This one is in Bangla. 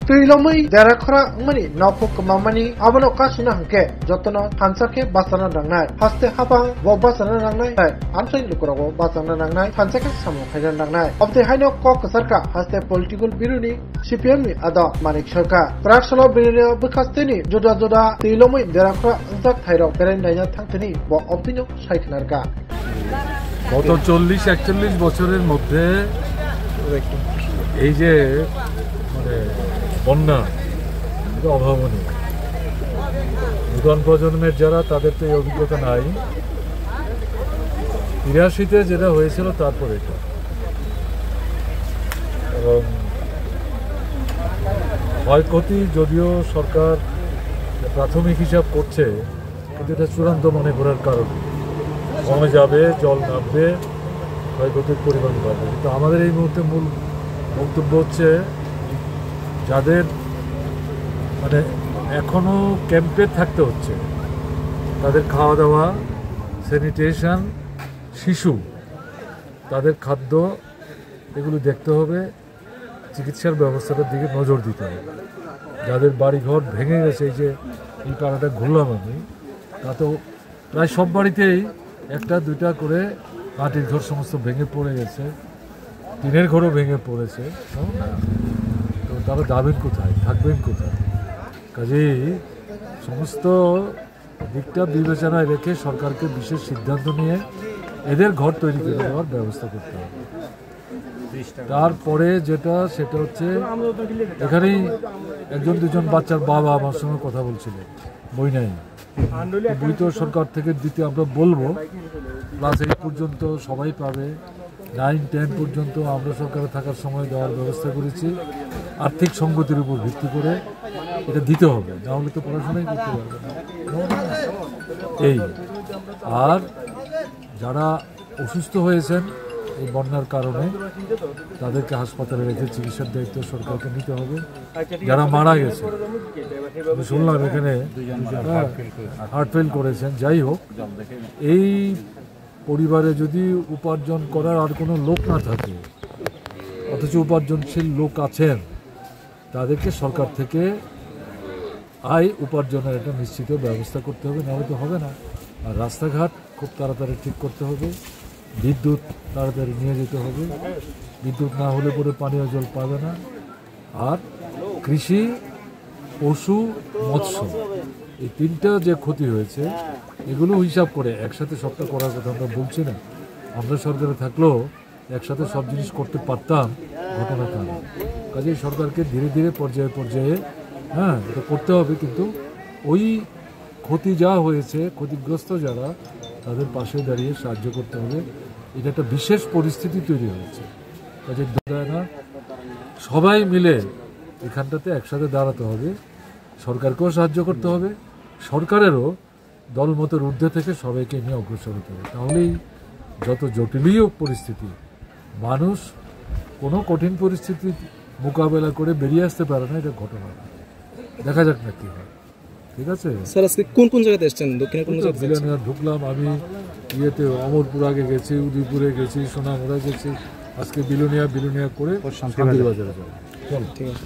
Tuilomui Darakra Mani Nopuk Mamani Abano Kashina Hanke Jotono Hansake Basana Rangnai Haste Habang Basana Rangnai Amsai Lukuro Basana Rangnai Hansake Samu Hajan Rangnai of the Hino Kok Sarka Haste Political Biruni CPM Ada Manik Shaka Praksalo Biruni Bukastini Juda Juda Tuilomui Darakra Zak Hairo Perendaya Tantini Bo Optino Shaiknarka গত 40-41 বছরের মধ্যে এই যে মানে বন্যা এটা অভাবনীয়। নতুন প্রজন্মের যারা তাদের তো এই অভিজ্ঞতা নাই। 83-তে যেটা হয়েছিল তারপর এটা এবং ক্ষয়ক্ষতি যদিও সরকার প্রাথমিক হিসাব করছে কিন্তু এটা চূড়ান্ত মনে করার কারণে কমে যাবে, জল নামবে, ক্ষয়ক্ষতির পরিমাণ বাড়বে। কিন্তু আমাদের এই মুহূর্তে মূল বক্তব্য হচ্ছে যাদের মানে এখনও ক্যাম্পে থাকতে হচ্ছে তাদের খাওয়া দাওয়া, স্যানিটেশন, শিশু তাদের খাদ্য এগুলো দেখতে হবে, চিকিৎসার ব্যবস্থাটার দিকে নজর দিতে হবে। যাদের বাড়িঘর ভেঙে গেছে, এই যে এই পাড়াটা ঘুরলাম আমি, তা তো প্রায় সব বাড়িতেই একটা দুইটা করে মাটির ঘর সমস্ত ভেঙে পড়ে গেছে, টিনের ঘরও ভেঙে পড়েছে। তো তারা যাবেন কোথায়, থাকবেন কোথায়? কাজেই সমস্ত দিকটা বিবেচনায় রেখে সরকারকে বিশেষ সিদ্ধান্ত নিয়ে এদের ঘর তৈরি করে দেওয়ার ব্যবস্থা করতে হবে। তারপরে যেটা সেটা হচ্ছে এখানেই একজন দুজন বাচ্চার বাবা আমার সঙ্গে কথা বলছিলেন, বই নাই, বই তো সরকার থেকে দিতে আমরা বলবো। ক্লাস 8 পর্যন্ত সবাই পাবে, 9-10 পর্যন্ত আমরা সরকারে থাকার সময় দেওয়ার ব্যবস্থা করেছি। আর্থিক সঙ্গতির উপর ভিত্তি করে এটা দিতে হবে, না হলে তো পড়াশোনাই করতে পারবে না। এই আর যারা অসুস্থ হয়েছেন এই বন্যার কারণে তাদেরকে হাসপাতালে রেখে চিকিৎসার দায়িত্ব সরকারকে নিতে হবে। যারা মারা গেছে আমি শুনলাম এখানে হার্ট ফেল করেছেন, যাই হোক, এই পরিবারে যদি উপার্জন করার আর কোনো লোক না থাকে অথচ উপার্জনশীল লোক আছেন, তাদেরকে সরকার থেকে আয় উপার্জনের একটা নিশ্চিত ব্যবস্থা করতে হবে, নাহলে তো হবে না। আর রাস্তাঘাট খুব তাড়াতাড়ি ঠিক করতে হবে, বিদ্যুৎ তাড়াতাড়ি নিয়ে যেতে হবে, বিদ্যুৎ না হলে পরে পানীয় জল পাবে না। আর কৃষি, পশু, মৎস্য এই তিনটা যে ক্ষতি হয়েছে এগুলো হিসাব করে একসাথে সবটা করার কথা আমরা বলছি না। আমরা সরকারে থাকলেও একসাথে সব জিনিস করতে পারতাম, ঘটনা তা না। কাজেই সরকারকে ধীরে ধীরে পর্যায়ে পর্যায়ে এটা করতে হবে, কিন্তু ওই ক্ষতি যা হয়েছে, ক্ষতিগ্রস্ত যারা তাদের পাশে দাঁড়িয়ে সাহায্য করতে হবে। এটা একটা বিশেষ পরিস্থিতি তৈরি হয়েছে, কাজে না সবাই মিলে এখানটাতে একসাথে দাঁড়াতে হবে, সরকারকেও সাহায্য করতে হবে, সরকারেরও দলমতের ঊর্ধ্বে থেকে সবাইকে নিয়ে অগ্রসর হতে হবে। তাহলেই যত জটিলই পরিস্থিতি, মানুষ কোনো কঠিন পরিস্থিতি মোকাবেলা করে বেরিয়ে আসতে পারে না, এটা ঘটনা। দেখা যাক না কি হয়। ঠিক আছে স্যার, আজকে কোন কোন জায়গাতে এসেছেন? দক্ষিণে কোন জায়গায়? বিলোনিয়া ঢুকলাম আমি, ইয়েতে অমরপুর আগে গেছি, উদয়পুরে গেছি, সোনামুড়া গেছি, আজকে বিলোনিয়া করে শান্তিবাজারে যাবো। চলো, ঠিক আছে।